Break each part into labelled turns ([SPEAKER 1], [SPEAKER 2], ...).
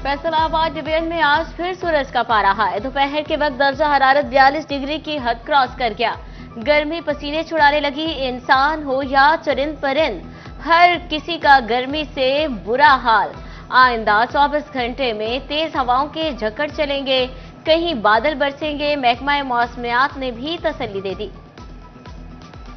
[SPEAKER 1] Faisalabad division में आज फिर सूरज का पारा है। दोपहर के वक्त दर्जा हरारत 42 डिग्री की हद क्रॉस कर गया। गर्मी पसीने छुड़ाने लगी। इंसान हो या चरिंद परिंद, हर किसी का गर्मी से बुरा हाल। आइंदा 24 घंटे में तेज हवाओं के झक्कड़ चलेंगे, कहीं बादल बरसेंगे। महकमा मौसमियात ने भी तसल्ली दे दी।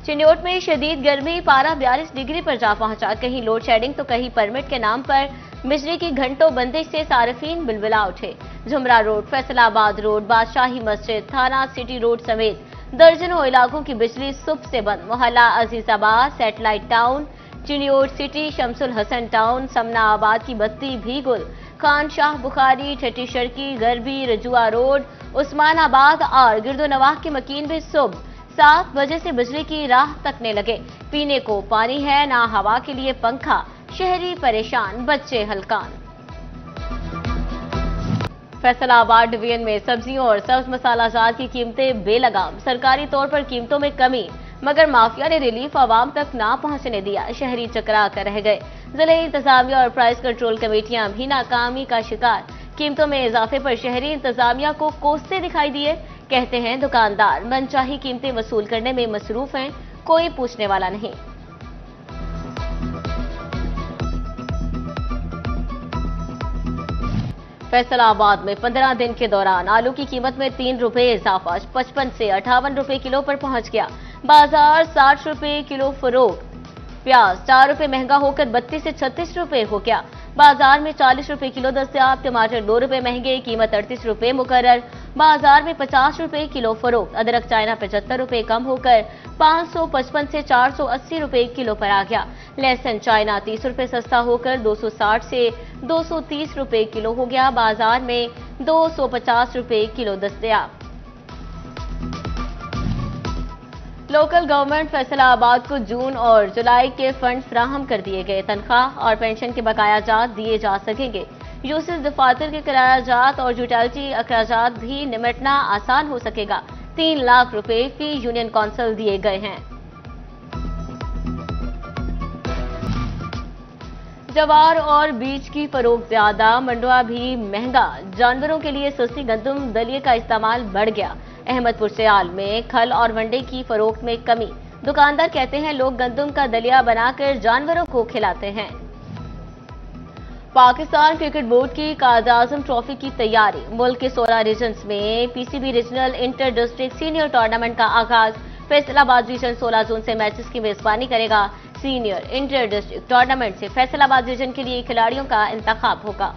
[SPEAKER 1] चिन्योट में शदीद गर्मी, पारा 42 डिग्री पर जा पहुंचा। कहीं लोड शेडिंग तो कहीं परमिट के नाम पर बिजली की घंटों बंदिश से सार्फिन बिलबिला उठे। झुमरा रोड, फैसलाबाद रोड, बादशाही मस्जिद, थाना सिटी रोड समेत दर्जनों इलाकों की बिजली सुबह से बंद। मोहल्ला Azizabad, satellite town, Chiniot city, Shamsul Hasan town, Samanabad की बत्ती भी गुल। खान शाह बुखारी, ठठी सड़की, गरबी, रजुआ रोड, उस्मानाबाद और गिरदोनवाह के मकीन भी सुबह 7 बजे से बिजली की राह तकने लगे। पीने को पानी है, ना हवा के लिए पंखा। शहरी परेशान, बच्चे हलकान। फैसलाबाद डिवीजन में सब्जियों और सब्ज मसाला जात की कीमतें बेलगाम। सरकारी तौर पर कीमतों में कमी, मगर माफिया ने रिलीफ आवाम तक ना पहुंचने दिया। शहरी चकरा कर रह गए। जिले इंतजामिया और प्राइस कंट्रोल कमेटियां भी नाकामी का शिकार। कीमतों में इजाफे पर शहरी इंतजामिया को कोसते दिखाई दिए। कहते हैं दुकानदार मनचाही कीमतें वसूल करने में मसरूफ हैं, कोई पूछने वाला नहीं। फैसलाबाद में 15 दिन के दौरान आलू की कीमत में 3 रुपए इजाफा, 55 से 58 रुपए किलो पर पहुंच गया। बाजार 60 रुपए किलो फरोख्त। प्याज 4 रुपए महंगा होकर 32 से 36 रुपए हो गया। बाजार में 40 रुपए किलो दस्तयाब। टमाटर 2 रुपए महंगे, कीमत 38 रुपए मुकर्रर। बाजार में 50 रुपए किलो फरोख्त। अदरक चाइना 75 रुपए कम होकर 555 से 480 रुपए किलो पर आ गया। लहसुन चाइना 30 रुपए सस्ता होकर 260 से 230 रुपए किलो हो गया। बाजार में 250 रुपए किलो दस्तयाब। लोकल गवर्नमेंट फैसलाबाद को जून और जुलाई के फंड फ्राहम कर दिए गए। तनख्वाह और पेंशन के बकाया जात दिए जा सकेंगे। यूसिस दफातर के किराया जात और यूटिलिटी अखराजात भी निपटना आसान हो सकेगा। 3 लाख रुपए फी यूनियन काउंसिल दिए गए हैं। जवार और बीज की फरोख्त ज्यादा, मंडुआ भी महंगा। जानवरों के लिए सस्ती गंदम दलिए का इस्तेमाल बढ़ गया। अहमदपुर सियाल में खल और वंडे की फरोख्त में कमी। दुकानदार कहते हैं लोग गंदम का दलिया बनाकर जानवरों को खिलाते हैं। पाकिस्तान क्रिकेट बोर्ड की कायद-ए-आज़म ट्रॉफी की तैयारी। मुल्क के 16 रीजन्स में PCB regional inter district senior tournament का आगाज। फैसलाबाद रीजन 16 जून से मैचेस की मेजबानी करेगा। सीनियर इंटर डिस्ट्रिक्ट टूर्नामेंट से फैसलाबाद रीजन के लिए खिलाड़ियों का इंतखाब होगा।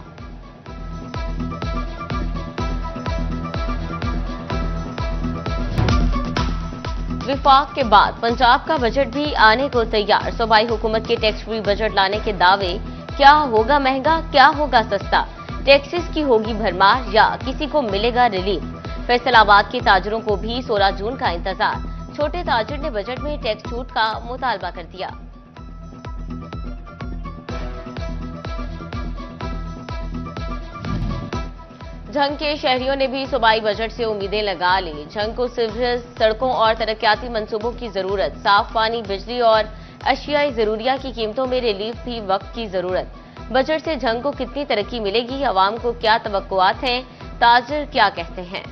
[SPEAKER 1] विफाक के बाद पंजाब का बजट भी आने को तैयार। सूबाई हुकूमत के टैक्स फ्री बजट लाने के दावे। क्या होगा महंगा, क्या होगा सस्ता? टैक्सेस की होगी भरमार या किसी को मिलेगा रिलीफ? फैसलाबाद के ताजरों को भी 16 जून का इंतजार। छोटे ताजिर ने बजट में टैक्स छूट का मुतालबा कर दिया। झंग के शहरियों ने भी सूबाई बजट से उम्मीदें लगा ली। झंग को सिविल, सड़कों और तरक्याती मंसूबों की जरूरत। साफ पानी, बिजली और अशियाई जरूरिया की कीमतों में रिलीफ भी वक्त की जरूरत। बजट से झंग को कितनी तरक्की मिलेगी, आवाम को क्या तवक्कुआत हैं, ताजिर क्या कहते हैं?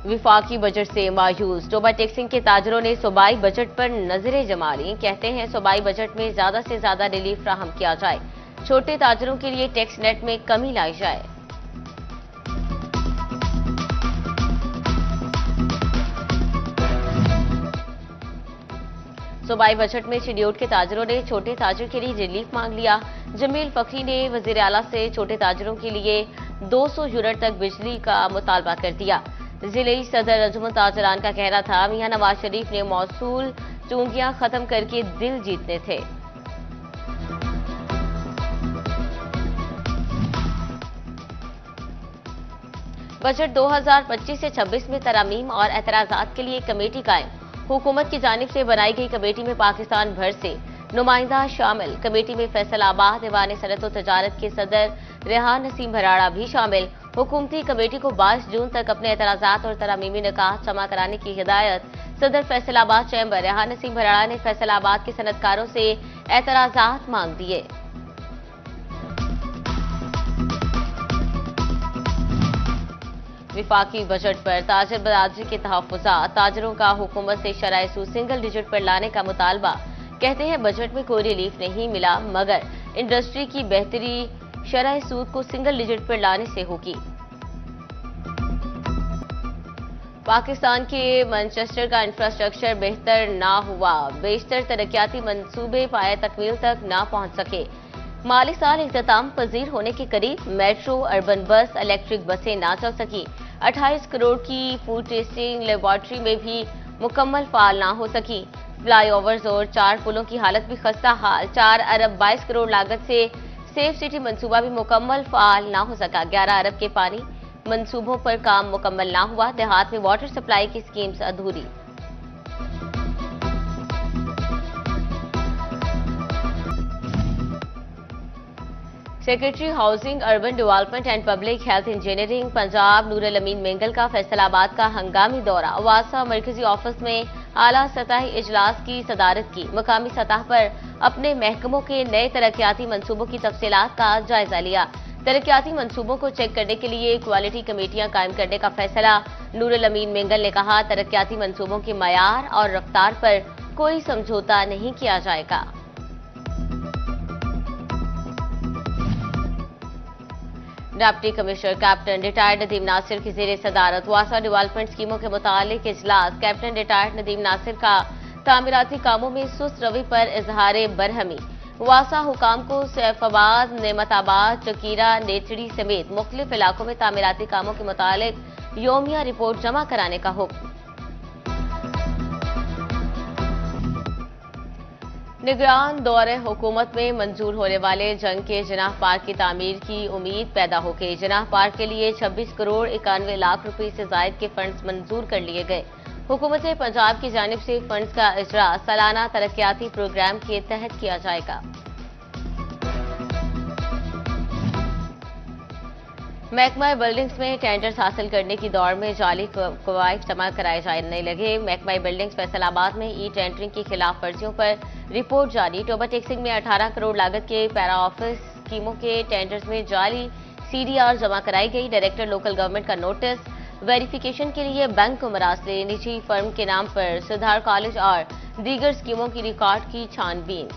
[SPEAKER 1] विफाकी बजट से मायूस टोबा टैक्सिंग के ताजरों ने सूबाई बजट पर नजरें जमा ली। कहते हैं सूबाई बजट में ज्यादा से ज्यादा रिलीफ फ्राहम किया जाए। छोटे ताजरों के लिए टैक्स नेट में कमी लाई जाए। सूबाई बजट में चिन्योट के ताजरों ने छोटे ताजिर के लिए रिलीफ मांग लिया। जमील फखरी ने वजीर आला से छोटे ताजिरों के लिए 200 यूनिट तक बिजली का मुतालबा कर दिया। जिले सदर अंजुमन ताजरान का कहना था मियां नवाज शरीफ ने मौसूल चूंगियां खत्म करके दिल जीतने थे। बजट 2025 से 26 में तरमीम और एतराजात के लिए कमेटी कायम। हुकूमत की जानिब से बनाई गई कमेटी में पाकिस्तान भर से नुमाइंदा शामिल। कमेटी में फैसलाबाद दीवान सनत और तजारत के सदर रेहान नसीम भराड़ा भी शामिल। हुकूमती कमेटी को 22 जून तक अपने एतराजात और तरामीमी निकाह जमा कराने की हिदायत। सदर फैसलाबाद चैम्बर रेहान सिंह भराड़ा ने फैसलाबाद के सनतकारों से एतराजात मांग दिए। विफाकी बजट पर ताजर बरादरी के तहफ्फुज़ात। ताजरों का हुकूमत से शराय सूद सिंगल डिजिट पर लाने का मुतालबा। कहते हैं बजट में कोई रिलीफ नहीं मिला, मगर इंडस्ट्री की बेहतरी शराय सूद को सिंगल डिजिट पर लाने से होगी। पाकिस्तान के मैनचेस्टर का इंफ्रास्ट्रक्चर बेहतर ना हुआ, बेशतर तरक्याती मंसूबे पाए तकमील तक ना पहुंच सके। माली साल इख्तिताम पजीर होने के करीब, मेट्रो, अर्बन बस, इलेक्ट्रिक बसें ना चल सकी। 28 करोड़ की फूड टेस्टिंग लेबॉर्ट्री में भी मुकम्मल फाल ना हो सकी। फ्लाईओवर्स और 4 पुलों की हालत भी खस्ता हाल। 4 अरब 22 करोड़ लागत से सेफ सिटी मंसूबा भी मुकम्मल फाल ना हो सका। 11 अरब के पानी मंसूबों पर काम मुकम्मल ना हुआ। देहात में वाटर सप्लाई की स्कीम्स अधूरी। Secretary housing, urban development and public health engineering Punjab Nurul Amin Mengal का फैसलाबाद का हंगामी दौरा। वासा मरकजी ऑफिस में आला सतही इजलास की सदारत की। मकामी सतह पर अपने महकमों के नए तरक्याती मंसूबों की तफसीलात का जायजा लिया। तरक्याती मंसूबों को चेक करने के लिए क्वालिटी कमेटियां कायम करने का फैसला। नूरुल अमीन मेंगल ने कहा, तरक्याती मंसूबों के मयार और रफ्तार पर कोई समझौता नहीं किया जाएगा। Deputy commissioner captain retired Nadeem Nasir की ज़ेरे सदारत वासा डेवलपमेंट स्कीमों के मुतालिक इजलास। कैप्टन रिटायर्ड नदीम नासिर का तामीराती कामों में सुस्त रवि पर इजहार बरहमी। वासा हुकाम को सैफाबाद, नेमताबाद, चकीरा, नेचड़ी समेत मुख्तलिफ इलाकों में तामीराती कामों के मुतालिक योमिया रिपोर्ट जमा कराने का हुक्म। निगरान दौरे हुकूमत में मंजूर होने वाले जंग के जिनाह पार्क की तामीर की उम्मीद पैदा हो गई। जिनाह पार्क के लिए 26 करोड़ 91 लाख रुपए से जायद के फंड्स मंजूर कर लिए गए। हुकूमत पंजाब की जानिब से फंड्स का इजरा सालाना तरक्याती प्रोग्राम के तहत किया जाएगा। महकमा बिल्डिंग्स में टेंडर्स हासिल करने की दौड़ में जाली कवायद जमा कराए जाने लगे। महकमा बिल्डिंग्स फैसलाबाद में ई टेंडरिंग की खिलाफ वर्जियों पर रिपोर्ट जारी। टोबा टेक्सिंग में 18 करोड़ लागत के पैरा ऑफिस स्कीमों के टेंडर्स में जाली सीडीआर जमा कराई गई। डायरेक्टर लोकल गवर्नमेंट का नोटिस। वेरिफिकेशन के लिए बैंक को मरासले। निजी फर्म के नाम पर सुधार कॉलेज और दीगर स्कीमों की रिकॉर्ड की छानबीन।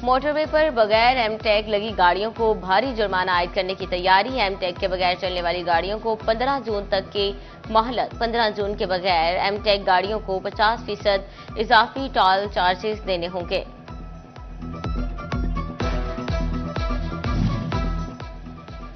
[SPEAKER 1] मोटरवे पर बगैर एमटेग लगी गाड़ियों को भारी जुर्माना आयद करने की तैयारी। एमटेग के बगैर चलने वाली गाड़ियों को 15 जून तक की मोहलत। 15 जून के बगैर एमटेग गाड़ियों को 50% इजाफी टोल चार्जेस देने होंगे।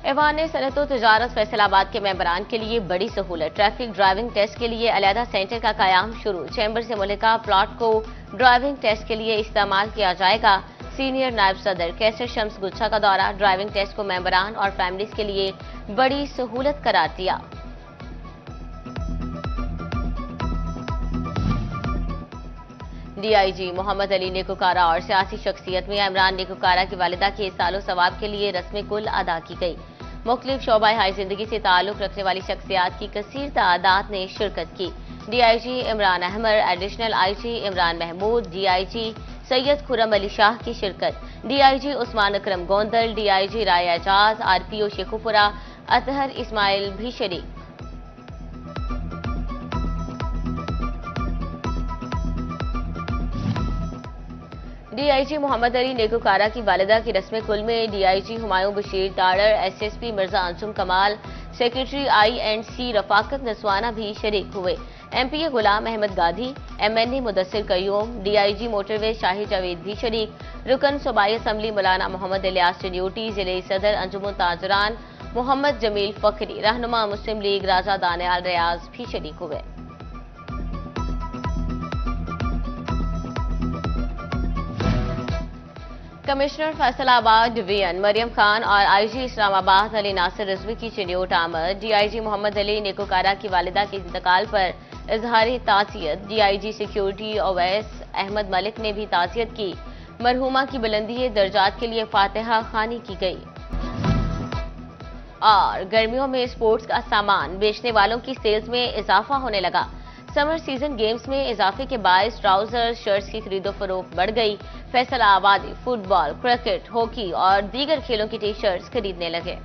[SPEAKER 1] ऐवान सनअत व तिजारत फैसलाबाद के मेंबरान के लिए बड़ी सहूलत। ट्रैफिक ड्राइविंग टेस्ट के लिए अलहदा सेंटर का कयाम शुरू। चैम्बर से मुल्का प्लॉट को ड्राइविंग टेस्ट के लिए इस्तेमाल किया जाएगा। सीनियर नायब सदर कैसर शम्स गुच्छा का दौरा। ड्राइविंग टेस्ट को मेंबरान और फैमिलीज के लिए बड़ी सहूलत करार दिया। डीआईजी मोहम्मद अली नेकुकारा और सियासी शख्सियत में इमरान नेकुकारा की वालिदा के सालो सवाब के लिए रस्म कुल अदा की गई। मुख्तलिफ शोबाए हाई जिंदगी से ताल्लुक रखने वाली शख्सियात की कसीर तादाद ने शिरकत की। DIG Imran Ahmed, additional IG Imran Mahmood, DIG Syed Khurram Ali Shah की शिरकत। DIG Usman Akram Gondal, DIG Rai Ejaz, RPO Sheikhupura Athar Ismail भी शरीक। डीआईजी मोहम्मद अली नेकुकारा की वालिदा की रस्म कुल में DIG Humayun Bashir Dadar, SSP Mirza Anjum Kamal, secretary आई&सी रफाकत नसवाना भी शरीक हुए। MPA Ghulam Ahmad Gadhi, MNA Mudassir Qayyum, DIG motorway Shahi Javed भी शरीक। रुकन सूबाई असम्बली मौलाना मोहम्मद इलियास ड्यूटी, जिले सदर अंजुमन ताजरान मोहम्मद जमील फखरी, रहनुमा मुस्लिम लीग राजा दानियाल रियाज भी शरीक हुए। कमिश्नर फैसलाबाद डिवीजन मरियम खान और आईजी इस्लामाबाद अली नासिर रिजवी की चिन्यूट आमद। डीआईजी मोहम्मद अली नेकुकारा की वालिदा के इंतकाल पर इजहारी ताज़ियत डीआईजी सिक्योरिटी अवैस अहमद मलिक ने भी ताज़ियत की। मरहुमा की बुलंदी दर्जात के लिए फातिहा खानी की गई। और गर्मियों में स्पोर्ट्स का सामान बेचने वालों की सेल्स में इजाफा होने लगा। समर सीजन गेम्स में इजाफे के बायस ट्राउजर शर्ट्स की खरीदो फरोख्त बढ़ गई। फैसलाबादी फुटबॉल, क्रिकेट, हॉकी और दीगर खेलों की टी शर्ट्स खरीदने लगे।